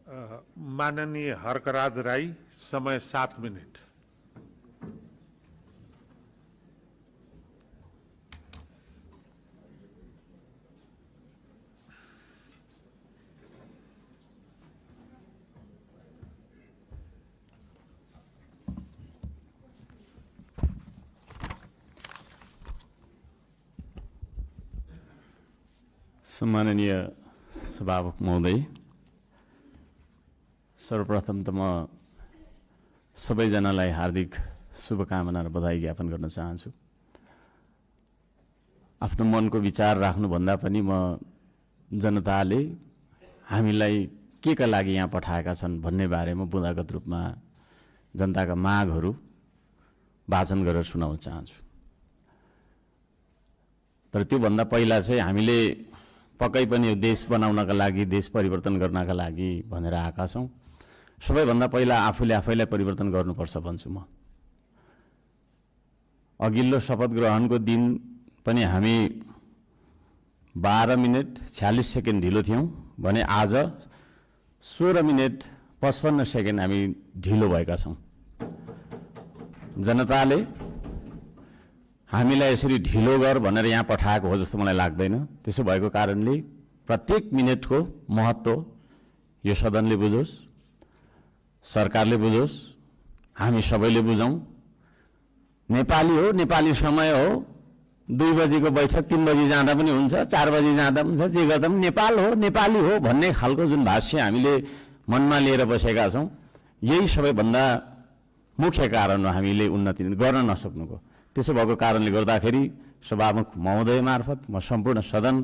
माननीय हर्कराज राई, समय 7 मिनट। सम्माननीय सभामुख महोदय, सर्वप्रथम त म सबैजनालाई हार्दिक शुभकामना र बधाई ज्ञापन गर्न चाहन्छु। आफ्नो मनको विचार राख्नुभन्दा पनि म जनताले हामीलाई के का लागि यहाँ पठाएका छन् भन्ने बारेमा बुँदागत रूपमा जनताका मागहरू वाचन गरेर सुनाउन चाहन्छु। तर त्योभन्दा पहिला चाहिँ हामीले पक्कै पनि देश बनाउनका लागि, देश परिवर्तन गर्नका लागि भनेर आएका छौँ। सबैभन्दा पहिला आफूले आफैलाई परिवर्तन गर्नुपर्छ भन्छु म। अघिल्लो शपथ ग्रहणको दिन पनि हामी 12 मिनेट 46 सेकेन्ड ढिलो थियौँ भने आज 16 मिनेट 55 सेकेन्ड हामी ढिलो भएका छौँ। जनताले हामीलाई यसरी ढिलो गर भनेर यहाँ पठाएको हो जस्तो मलाई लाग्दैन। त्यसो भएको कारणले प्रत्येक मिनेटको महत्त्व यो सदनले बुझोस्, सरकारले बुझोस्, हामी सबैले बुझौँ। नेपाली हो, नेपाली समय हो, 2 बजीको बैठक 3 बजी जाँदा पनि हुन्छ, 4 बजी जाँदा पनि हुन्छ, जे गर्दा पनि नेपाल हो, नेपाली हो भन्ने खालको जुन भाष्य हामीले मनमा लिएर बसेका छौँ, यही सबैभन्दा मुख्य कारण हो हामीले उन्नति गर्न नसक्नुको। त्यसो भएको कारणले गर्दाखेरि सभामुख महोदय मार्फत म सम्पूर्ण सदन,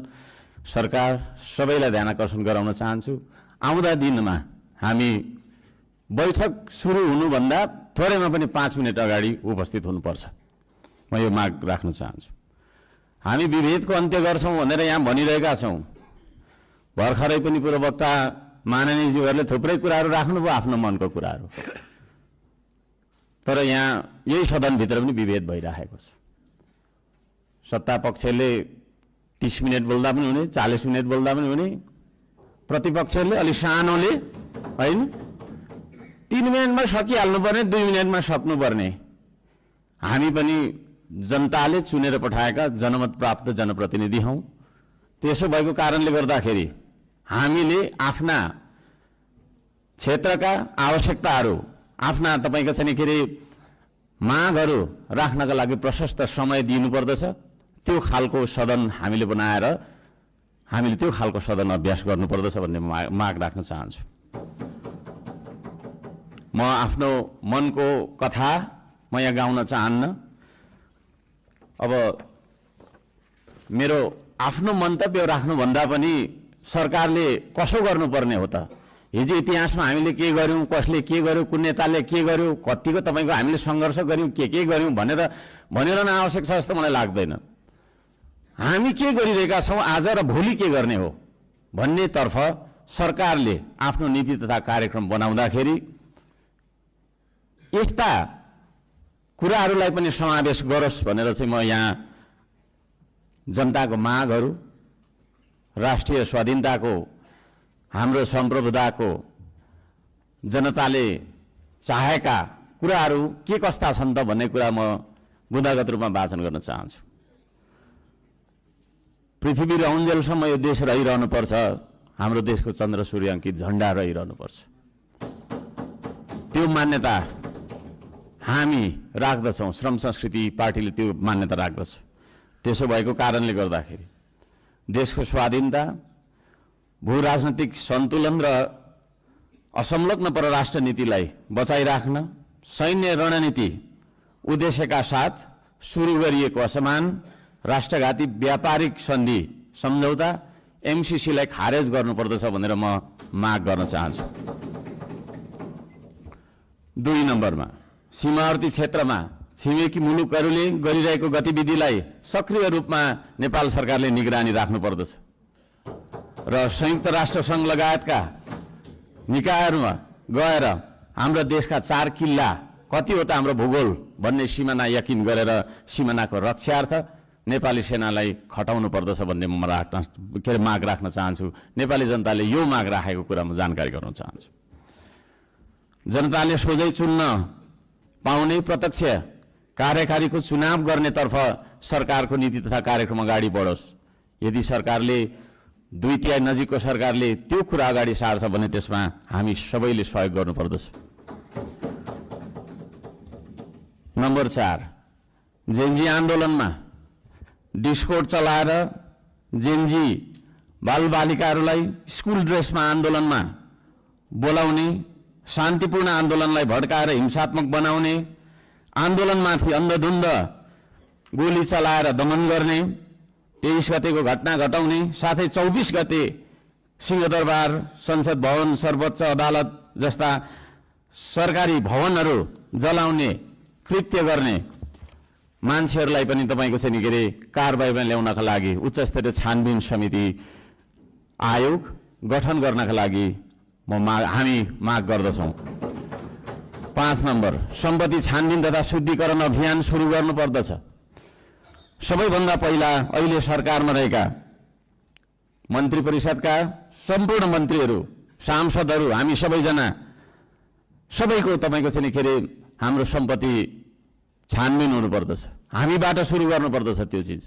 सरकार सबैलाई ध्यान आकर्षण गराउन चाहन्छु। आउँदा दिनमा हामी बैठक सुरु हुनुभन्दा थोरैमा पनि 5 मिनट अगाडि उपस्थित हुनुपर्छ, म यो माग राख्न चाहन्छु। हामी विभेदको अन्त्य गर्छौँ भनेर यहाँ भनिरहेका छौँ। भर्खरै पनि पूर्ववक्ता माननीयज्यूहरूले थुप्रै कुराहरू राख्नुभयो, आफ्नो मनको कुराहरू। तर यहाँ यही सदनभित्र पनि विभेद भइरहेको छ। सत्ता पक्षले 30 मिनट बोल्दा पनि हुने, 40 मिनट बोल्दा पनि हुने, प्रतिपक्षले अलि सानोले होइन 3 मिनटमा सकिहाल्नुपर्ने, 2 मिनटमा सक्नुपर्ने। हामी पनि जनताले चुनेर पठाएका जनमत प्राप्त जनप्रतिनिधि हौँ। त्यसो भएको कारणले गर्दाखेरि हामीले आफ्ना क्षेत्रका आवश्यकताहरू, आफ्ना तपाईँका चाहिँ के अरे मागहरू राख्नका लागि प्रशस्त समय दिनुपर्दछ। त्यो खालको सदन हामीले बनाएर हामीले त्यो खालको सदन अभ्यास गर्नुपर्दछ भन्ने माग राख्न चाहन्छु। म आफ्नो मनको कथा म यहाँ गाउन चाहन्न। अब मेरो आफ्नो मन्तव्य राख्नुभन्दा पनि सरकारले कसो गर्नुपर्ने हो त? हिजो इतिहासमा हामीले के गर्यौँ, कसले के गर्यो, कुन नेताले के गर्यो, कतिको तपाईँको हामीले सङ्घर्ष गर्यौँ, के गर्यौँ भनेर भनिरहन आवश्यक छ जस्तो मलाई लाग्दैन। हामी के गरिरहेका छौँ आज र भोलि के गर्ने हो भन्नेतर्फ सरकारले आफ्नो नीति तथा कार्यक्रम बनाउँदाखेरि यस्ता कुराहरूलाई पनि समावेश गरोस् भनेर चाहिँ म यहाँ जनताको मागहरू, राष्ट्रिय स्वाधीनताको, हाम्रो सम्प्रभुताको, जनताले चाहेका कुराहरू के कस्ता छन् त भन्ने कुरा म बुँदागत रूपमा वाचन गर्न चाहन्छु। पृथ्वी रहन्जेलसम्म यो देश रहिरहनुपर्छ, हाम्रो देशको चन्द्र सूर्य अङ्कित झण्डा रहिरहनुपर्छ। त्यो मान्यता हामी राख्दछौँ, श्रम संस्कृति पार्टीले त्यो मान्यता राख्दछ। त्यसो भएको कारणले गर्दाखेरि देशको स्वाधीनता, भू राजनैतिक सन्तुलन र असंलग्न परराष्ट्र नीतिलाई बचाइराख्न सैन्य रणनीति उद्देश्यका साथ सुरु गरिएको असमान राष्ट्रघाती व्यापारिक सन्धि सम्झौता एमसीसीलाई खारेज गर्नुपर्दछ भनेर म माग गर्न चाहन्छु। 2 नम्बरमा सीमावर्ती क्षेत्रमा छिमेकी मुलुकहरूले गरिरहेको गतिविधिलाई सक्रिय रूपमा नेपाल सरकारले निगरानी राख्नुपर्दछ र संयुक्त राष्ट्रसङ्घ लगायतका निकायहरूमा गएर हाम्रो देशका 4 किल्ला कति हो त हाम्रो भूगोल भन्ने सिमाना यकिन गरेर सिमानाको रक्षार्थ नेपाली सेनालाई खटाउनु पर्दछ भन्ने म माग राख्न चाहन्छु। नेपाली जनताले यो माग राखेको कुरा म जानकारी गराउन चाहन्छु। जनताले सोझै चुन्न पाउने प्रत्यक्ष कार्यकारीको चुनाव गर्नेतर्फ सरकारको नीति तथा कार्यक्रम अगाडि बढोस्। यदि सरकारले 2/3 नजिकको सरकारले त्यो कुरा अगाडि सार्छ भने त्यसमा हामी सबैले सहयोग गर्नुपर्दछ। नम्बर 4, जेनजी आन्दोलनमा डिस्कोड चलाएर जेनजी बालबालिकाहरूलाई स्कुल ड्रेसमा आन्दोलनमा बोलाउने, शान्तिपूर्ण आन्दोलनलाई भड्काएर हिंसात्मक बनाउने, आन्दोलनमाथि अन्धधुन्ध गोली चलाएर दमन गर्ने, 23 गतेको घटना घटाउने, साथै 24 गते सिंहदरबार, संसद भवन, सर्वोच्च अदालत जस्ता सरकारी भवनहरू जलाउने कृत्य गर्ने मान्छेहरूलाई पनि तपाईँको चाहिँ के अरे कारबाहीमा ल्याउनका लागि उच्च स्तरीय छानबिन समिति आयोग गठन गर्नका लागि हामी माग गर्दछौँ। 5 नम्बर, सम्पत्ति छानबिन तथा शुद्धिकरण अभियान सुरु गर्नुपर्दछ। सबैभन्दा पहिला अहिले सरकारमा रहेका मन्त्री परिषदका सम्पूर्ण मन्त्रीहरू, सांसदहरू, हामी सबैजना सबैको तपाईँको चाहिँ के अरे हाम्रो सम्पत्ति छानबिन हुनुपर्दछ। हामीबाट सुरु गर्नुपर्दछ त्यो चिज,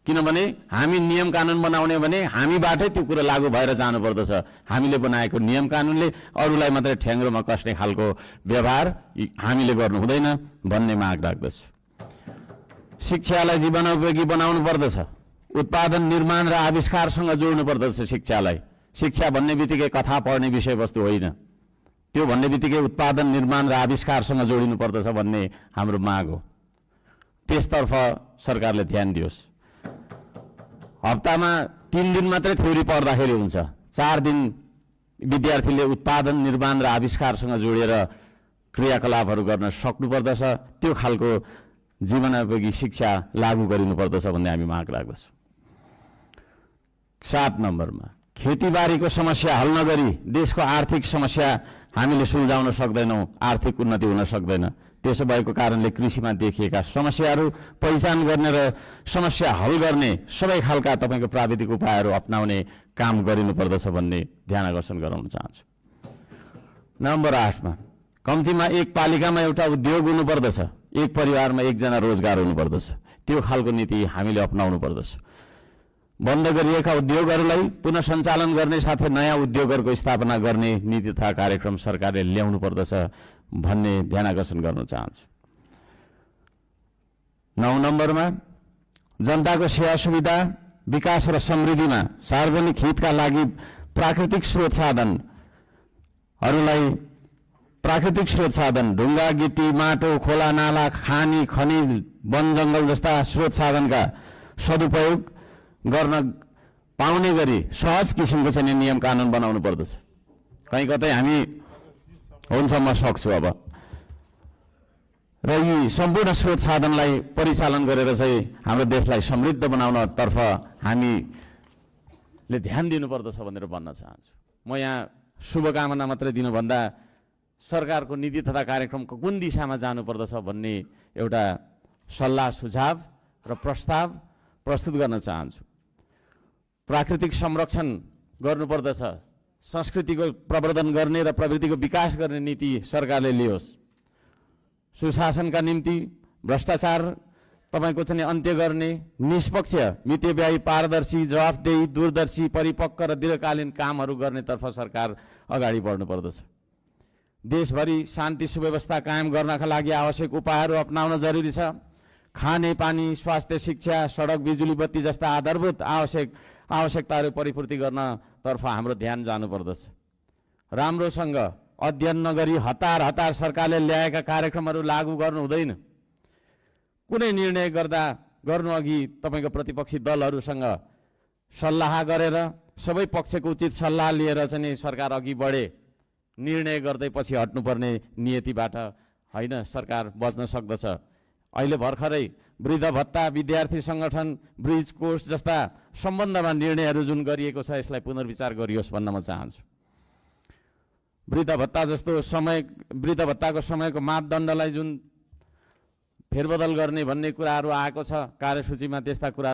किनभने हामी नियम कानुन बनाउने भने हामीबाटै त्यो कुरा लागू भएर जानुपर्दछ। हामीले बनाएको नियम कानुनले अरूलाई मात्रै ठ्याङ्ग्रोमा कस्ने खालको व्यवहार हामीले गर्नु हुँदैन भन्ने माग राख्दछु। शिक्षालाई जीवनोपयोगी बनाउनु पर्दछ। उत्पादन, निर्माण र आविष्कारसँग जोड्नु पर्दछ शिक्षालाई। शिक्षा भन्ने बित्तिकै कथा पढ्ने विषयवस्तु होइन, त्यो भन्ने बित्तिकै उत्पादन, निर्माण र आविष्कारसँग जोडिनु पर्दछ भन्ने हाम्रो माग हो। त्यसतर्फ सरकारले ध्यान दियोस्। हप्तामा 3 दिन मात्रै थ्योरी पढ्दाखेरि हुन्छ, 4 दिन विद्यार्थीले उत्पादन, निर्माण र आविष्कारसँग जोडेर क्रियाकलापहरू गर्न सक्नुपर्दछ। त्यो खालको जीवनोपयोगी शिक्षा लागू गरिनुपर्दछ भन्ने हामी माग राख्दछौँ। 7 नम्बरमा, खेतीबारीको समस्या हल नगरी देशको आर्थिक समस्या हामीले सुल्झाउन सक्दैनौँ, आर्थिक उन्नति हुन सक्दैन। त्यसो भएको कारणले कृषिमा देखिएका समस्याहरू पहिचान गर्ने र समस्या हल गर्ने सबै खालका तपाईँको प्राविधिक उपायहरू अपनाउने काम गरिनुपर्दछ भन्ने ध्यान आकर्षण गराउन चाहन्छु। नम्बर 8मा, कम्तीमा एक पालिकामा एउटा उद्योग हुनुपर्दछ, एक परिवारमा एकजना रोजगार हुनुपर्दछ। त्यो खालको नीति हामीले अपनाउनु पर्दछ। बन्द गरिएका उद्योगहरूलाई पुनः सञ्चालन गर्ने साथै नयाँ उद्योगहरूको स्थापना गर्ने नीति तथा कार्यक्रम सरकारले ल्याउनु पर्दछ भन्ने ध्यान आकर्षण गर्न चाहन्छु। 9 नम्बरमा, जनताको सेवा सुविधा, विकास र समृद्धिमा सार्वजनिक हितका लागि प्राकृतिक स्रोत साधन ढुङ्गा, गिटी, माटो, खोला, नाला, खानी, खनिज, वन जङ्गल जस्ता स्रोत साधनका सदुपयोग गर्न पाउने गरी सहज किसिमको चाहिँ नियम कानुन बनाउनु पर्दछ। कहीँ कतै हामी हुन्छ म सक्छु अब र यी सम्पूर्ण स्रोत साधनलाई परिचालन गरेर चाहिँ हाम्रो देशलाई समृद्ध बनाउनतर्फ हामीले ध्यान दिनुपर्दछ भनेर भन्न चाहन्छु। म यहाँ शुभकामना मात्रै दिनुभन्दा सरकारको नीति तथा कार्यक्रमको कुन दिशामा जानुपर्दछ भन्ने एउटा सल्लाह सुझाव र प्रस्ताव प्रस्तुत गर्न चाहन्छु। प्राकृतिक संरक्षण गर्नुपर्दछ, संस्कृतिको प्रवर्धन गर्ने र प्रवृत्तिको विकास गर्ने नीति सरकारले लियोस्। सुशासनका निम्ति भ्रष्टाचार तपाईँको चाहिँ अन्त्य गर्ने, निष्पक्ष, मितव्ययी, पारदर्शी, जवाफदेही, दूरदर्शी, परिपक्व र दीर्घकालीन कामहरू गर्नेतर्फ सरकार अगाडि बढ्नुपर्दछ। देशभरि शान्ति सुव्यवस्था कायम गर्नका लागि आवश्यक उपायहरू अपनाउन जरुरी छ। खाने पानी, स्वास्थ्य, शिक्षा, सडक, बिजुली बत्ती जस्ता आधारभूत आवश्यकताहरू परिपूर्ति गर्नतर्फ हाम्रो ध्यान जानुपर्दछ। राम्रोसँग अध्ययन नगरी हतार सरकारले ल्याएका कार्यक्रमहरू लागू गर्नु हुँदैन। कुनै निर्णय गर्नु अघि तपाईँको प्रतिपक्षी दलहरूसँग सल्लाह गरेर सबै पक्षको उचित सल्लाह लिएर चाहिँ सरकार अघि बढे। निर्णय गर्दै पछि हट्नुपर्ने नियतिबाट होइन सरकार बच्न सक्दछ। अहिले भर्खरै वृद्ध भत्ता, विद्यार्थी सङ्गठन, ब्रिज कोर्स जस्ता सम्बन्धमा निर्णयहरू जुन गरिएको छ यसलाई पुनर्विचार गरियोस् भन्न म चाहन्छु। वृद्ध भत्ता जस्तो वृद्ध भत्ताको समयको मापदण्डलाई जुन फेरबदल गर्ने भन्ने कुराहरू आएको छ कार्यसूचीमा, त्यस्ता कुरा